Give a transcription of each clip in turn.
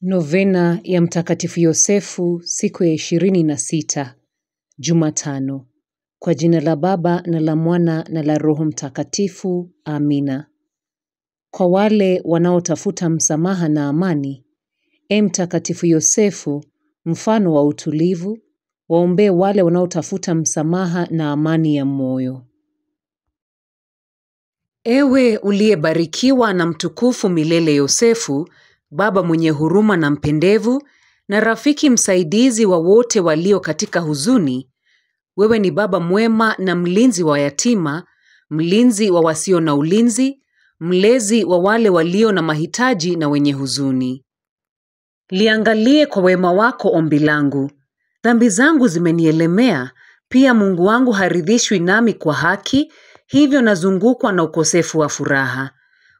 Novena ya Mtakatifu Yosefu, siku ya 26, Jumatano. Kwa jina la Baba na la Mwana na la Roho Mtakatifu. Amina. Kwa wale wanaotafuta msamaha na amani, Mtakatifu Yosefu, mfano wa utulivu, waombee wale wanaotafuta msamaha na amani ya moyo. Ewe uliyebarikiwa na mtukufu milele Yosefu, baba mwenye huruma na mpendevu, na rafiki msaidizi wa wote walio katika huzuni, wewe ni baba mwema na mlinzi wa yatima, mlinzi wa wasio na ulinzi, mlezi wa wale walio na mahitaji na wenye huzuni. Liangalie kwa wema wako ombi langu. Dhambi zangu zimenielemea, pia Mungu wangu haridhishwi nami kwa haki, hivyo nazungukwa na ukosefu wa furaha.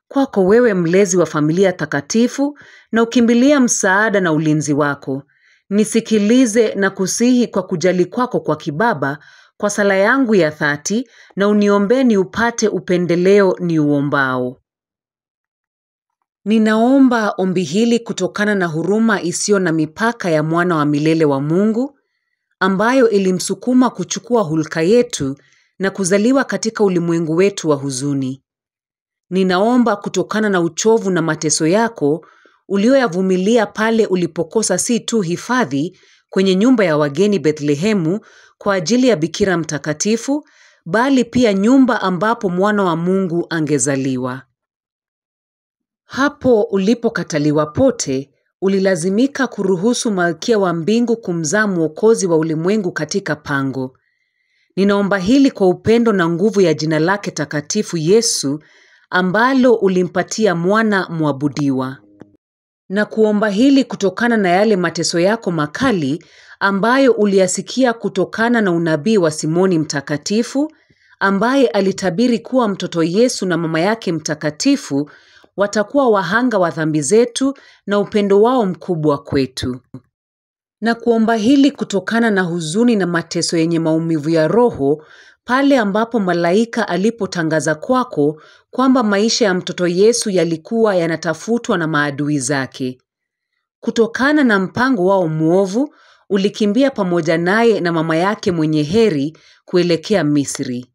Kwako wewe mlezi wa familia takatifu, na ukimbilia msaada na ulinzi wako. Nisikilize na kusihi kwa kujali kwako kwa kibaba, kwa sala yangu ya dhati, na uniombee niupate upendeleo niuombao. Ninaomba ombi hili kutokana na huruma isiyo na mipaka ya mwana wa milele wa Mungu, ambayo ilimsukuma kuchukua hulka yetu na kuzaliwa katika ulimwengu wetu wa huzuni. Ninaomba kutokana na uchovu na mateso yako, ulioyavumilia pale ulipokosa si tu hifadhi kwenye nyumba ya wageni Bethlehemu kwa ajili ya Bikira mtakatifu, bali pia nyumba ambapo mwana wa Mungu angezaliwa. Hapo ulipokataliwa pote, ulilazimika kuruhusu Malkia wa Mbingu kumzaa Mwokozi wa ulimwengu katika pango. Ninaomba hili kwa upendo na nguvu ya jina lake takatifu Yesu, ambalo ulimpatia mwana mwabudiwa. Na kuomba hili kutokana na yale mateso yako makali, ambayo uliyasikia kutokana na unabii wa Simoni mtakatifu, ambaye alitabiri kuwa mtoto Yesu na mama yake mtakatifu watakuwa wahanga wa dhambi zetu na upendo wao mkubwa kwetu. Na kuomba hili kutokana na huzuni na mateso yenye maumivu ya roho, pale ambapo malaika alipotangaza kwako kwamba maisha ya mtoto Yesu yalikuwa yanatafutwa na maadui zake. Kutokana na mpango wao mwovu, ulikimbia pamoja naye na mama yake mwenye heri kuelekea Misri.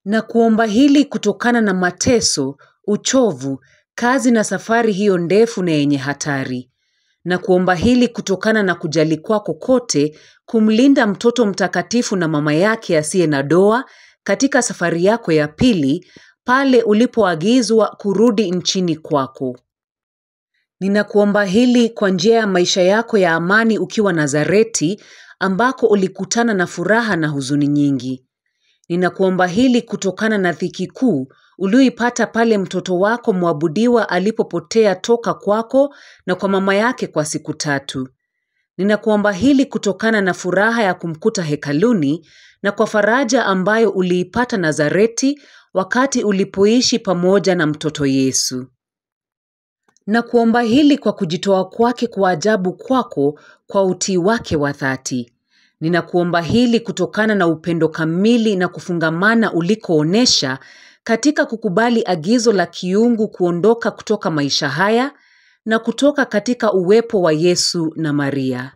Na kuomba hili kutokana na mateso, uchovu, kazi na safari hiyo ndefu na yenye hatari. Na kuomba hili kutokana na kujali kwako kote kumlinda mtoto mtakatifu na mama yake asiye na doa katika safari yako ya pili, pale ulipoagizwa kurudi nchini kwako. Ninakuomba hili kwa njia ya maisha yako ya amani ukiwa Nazareti, ambako ulikutana na furaha na huzuni nyingi. Ninakuomba hili kutokana na dhiki kuu ulioipata pale mtoto wako mwabudiwa alipopotea toka kwako na kwa mama yake kwa siku 3. Ninakuomba hili kutokana na furaha ya kumkuta hekaluni na kwa faraja ambayo uliipata Nazareti wakati ulipoishi pamoja na mtoto Yesu. Na kuomba hili kwa kujitoa kwake kwa ajabu kwako kwa utii wake wa dhati. Ninakuomba hili kutokana na upendo kamili na kufungamana ulikoonesha katika kukubali agizo la kiungu kuondoka kutoka maisha haya na kutoka katika uwepo wa Yesu na Maria.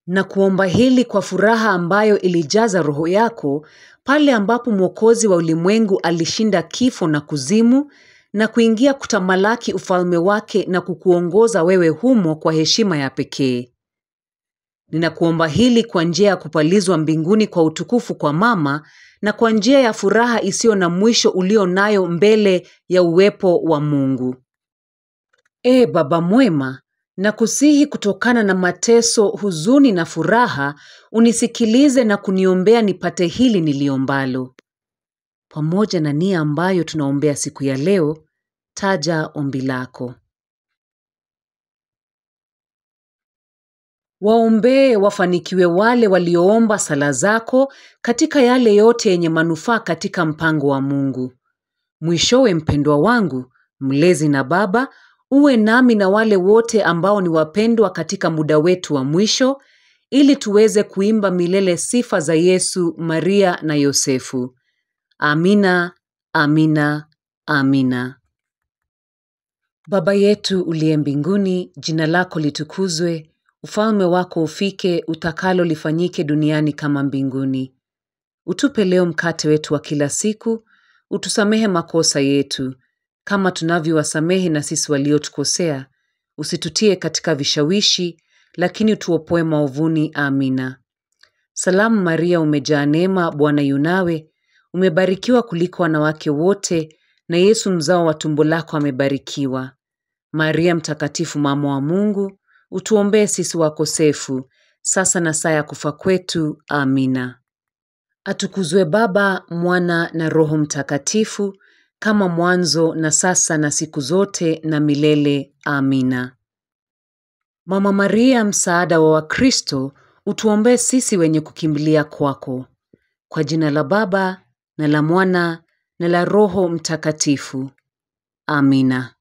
Na kuomba hili kwa furaha ambayo ilijaza roho yako pale ambapo Mwokozi wa ulimwengu alishinda kifo na kuzimu na kuingia kutamalaki ufalme wake na kukuongoza wewe humo kwa heshima ya pekee. Ninakuomba hili kwa njia ya kupalizwa mbinguni kwa utukufu kwa mama na kwa njia ya furaha isiyo na mwisho ulio nayo mbele ya uwepo wa Mungu. Baba mwema, nakusihi kutokana na mateso, huzuni na furaha, unisikilize na kuniombea nipate hili niliombalo. Pamoja na nia ambayo tunaombea siku ya leo, taja ombi lako. Waombee wafanikiwe wale walioomba sala zako katika yale yote yenye manufaa katika mpango wa Mungu. Mwishowe mpendwa wangu, mlezi na baba, uwe nami na wale wote ambao ni wapendwa katika muda wetu wa mwisho, ili tuweze kuimba milele sifa za Yesu, Maria na Yosefu. Amina, amina, amina. Baba yetu uliye mbinguni, jina lako litukuzwe, ufalme wako ufike, utakalo lifanyike duniani kama mbinguni. Utupe leo mkate wetu wa kila siku, utusamehe makosa yetu, kama tunavyowasamehe na sisi waliotukosea, usitutie katika vishawishi, lakini utuopoe maovuni. Amina. Salamu Maria, umejaa neema, Bwana yu nawe, umebarikiwa kuliko wanawake wote, na Yesu mzao wa tumbo lako amebarikiwa. Maria mtakatifu, mama wa Mungu, utuombee sisi wakosefu, sasa na saa ya kufa kwetu. Amina. Atukuzwe Baba, Mwana na Roho Mtakatifu, kama mwanzo na sasa na siku zote na milele. Amina. Mama Maria, msaada wa Wakristo, utuombee sisi wenye kukimbilia kwako. Kwa jina la Baba na la Mwana na la Roho Mtakatifu. Amina.